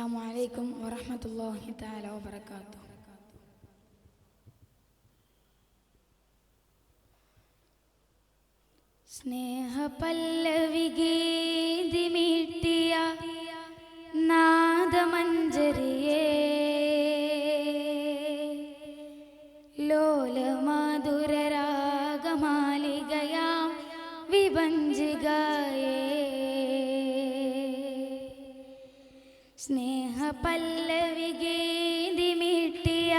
അസ്സലാമു അലൈക്കും വറഹ്മത്തുള്ളാഹി തആല വബറകാതുഹു. സ്നേഹ പല്ലവി ഗീതിമീട്ടിയ നാദമഞ്ജരിയേ ലോലമധുരരാഗമാലികയാം വിഭഞ്ചികയേ സ്നേഹ പല്ലവി ഗീതിമീട്ടിയ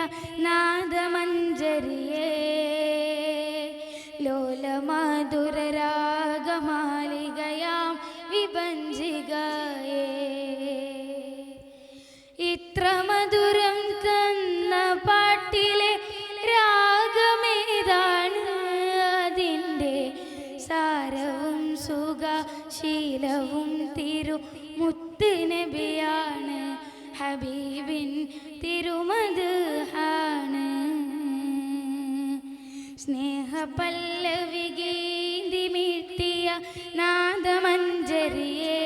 നാദമഞ്ജരിയേ ലോലമധുരരാഗമാലികയാം വിഭഞ്ചികയേ ഇത്ര മധുരം തന്ന പാട്ടിലെ രാഗമേതാണ് അതിൻ്റെ സാരവും സുഖശീലവും തിരുമുത്ത് നബിയാണ് ഹബീബിൻ തിരുമദ്ഹാണ് സ്നേഹ പല്ലവി ഗീതിമീട്ടിയ നാദമഞ്ജരിയേ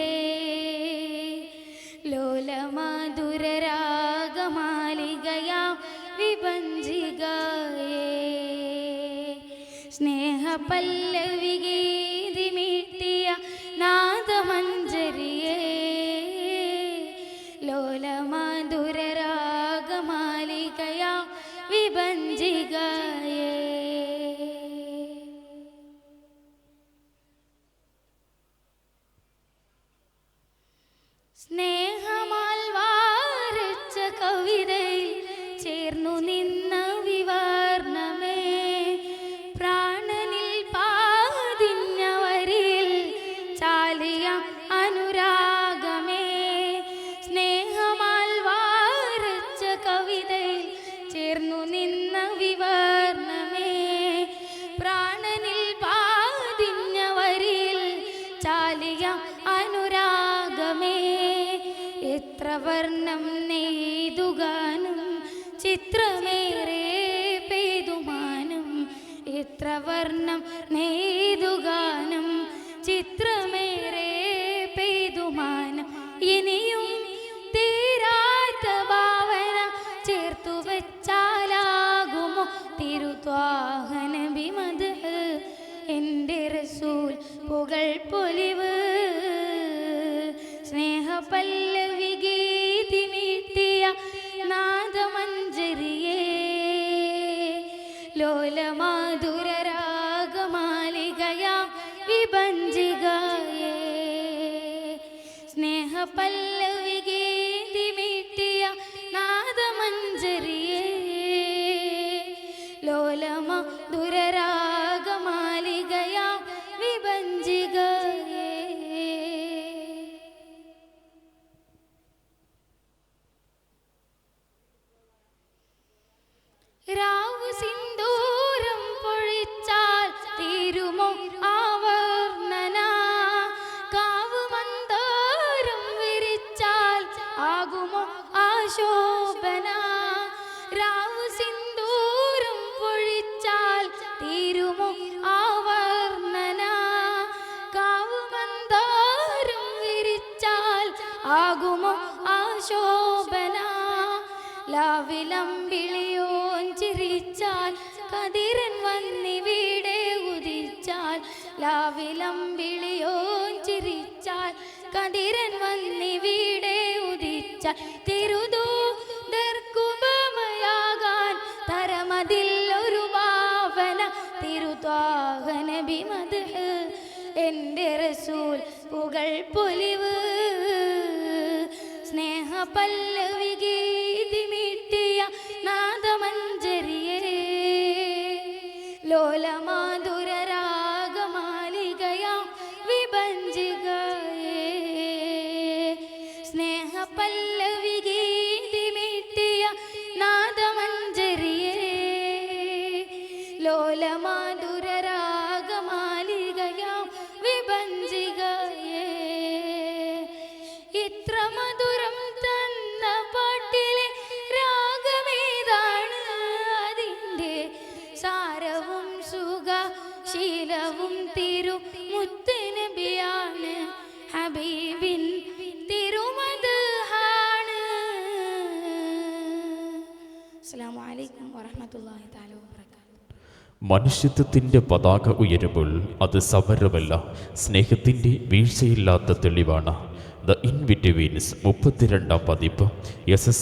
ലോലമധുരരാഗമാലികയാം വിഭഞ്ചികയേ സ്നേഹ പല്ലവി ഗീതിമീട്ടിയ നാദമഞ്ജരിയേ ലോലമധുരരാഗമാലികയാം വിഭഞ്ചികയേ സ്നേഹമാൽ വാരച്ച കവിതയിൽ ചേർന്നു നിന്ന വിവർണമേ പ്രാണനിൽ പാതിഞ്ഞ വരിയിൽ ചാലിയ അനുരാഗമേ സ്നേഹമാൽ വാരച്ച കവിതയിൽ ചേർന്നു നിന്ന വിവർണമേ പ്രാണനിൽ പാതിഞ്ഞ വരിയിൽ ചാലിയ അനുരാഗമേ എത്ര വർണ്ണം നെയ്തുഗാനം ചിത്രമേറെ പെയ്തുമാനം എത്ര വർണ്ണം നെയ്തുഗാനം ചിത്രമേറെ പെയ്തുമാനം ഇനിയും തീരാത്ത ഭാവന ചേർത്തു വെച്ചാലാകുമോ തിരുത്വാഹ നബി മദ്ഹ് എൻ്റെ റസൂൽ പുകൾ പൊലിവ് സ്നേഹ പല്ലവി ഗീതിമീട്ടിയ നാദമഞ്ജരിയേ ലോലമധുരരാഗമാലികയാം വിഭഞ്ചികയേ സ്നേഹ പല്ലവി ഗീതിമീട്ടിയ നാദമഞ്ജരിയേ ലോലമധുരരാഗമാലികയാം വിഭഞ്ചികയേ രാവ് സിന്ദൂരം പൊഴിച്ചാൽ തീരുമോ ആവർണ്ണന കാവ് മന്ദാരം വിരിച്ചാൽ ആകുമോ ആശോഭന രാവ് സിന്ദൂരം പൊഴിച്ചാൽ തീരുമോ ആവർണ്ണന കാവ് മന്ദാരം വിരിച്ചാൽ ആകുമോ ആശോഭന ലാവിലമ്പിളിയോൻ ചിരിച്ചാൽ കതിരൻ വന്നിവിടെ ഉദിച്ചാൽ ലാവിലമ്പിളിയോൻ ചിരിച്ചാൽ കതിരൻ വന്നിവിടെ ഉദിച്ചാൽ തിരുദൂതർക്കുപമയാകാൻ തരമതിൽ ഒരു ഭാവന തിരുത്വാഹ നബി മദ്ഹ് എൻ്റെ റസൂൽ പുകൾ പൊലിവ് സ്നേഹ പല്ലവി ഗീതിമീട്ടിയ നാദമഞ്ജരിയേ ലോലമധുരരാഗമാലികയാം വിഭഞ്ചികയേ സ്നേഹ പല്ലവി ഗീതിമീട്ടിയ നാദമഞ്ജരിയേ ലോലമധുരരാഗമാലികയാം വിഭഞ്ചികയേ ഇത്ര മധുരം തന്ന പാട്ടിലെ രാഗമേതാണ് അതിൻ്റെ സാരവും സുഖശീലവും തിരുമുത്ത് നബിയാണ് ഹബീബിൻ തിരുമദ്ഹാണ് അസ്സലാമു അലൈക്കും വറഹ്മത്തുള്ളാഹി തആല വബറകാതുഹു. മനുഷ്യത്വത്തിൻ്റെ പതാക ഉയരുമ്പോൾ അത് സമരമല്ല, സ്നേഹത്തിൻ്റെ വീഴ്ചയില്ലാത്ത തെളിവാണ്. ദ ഇൻ ബിറ്റ്വീൻസ് 32-ാം പതിപ്പ് SS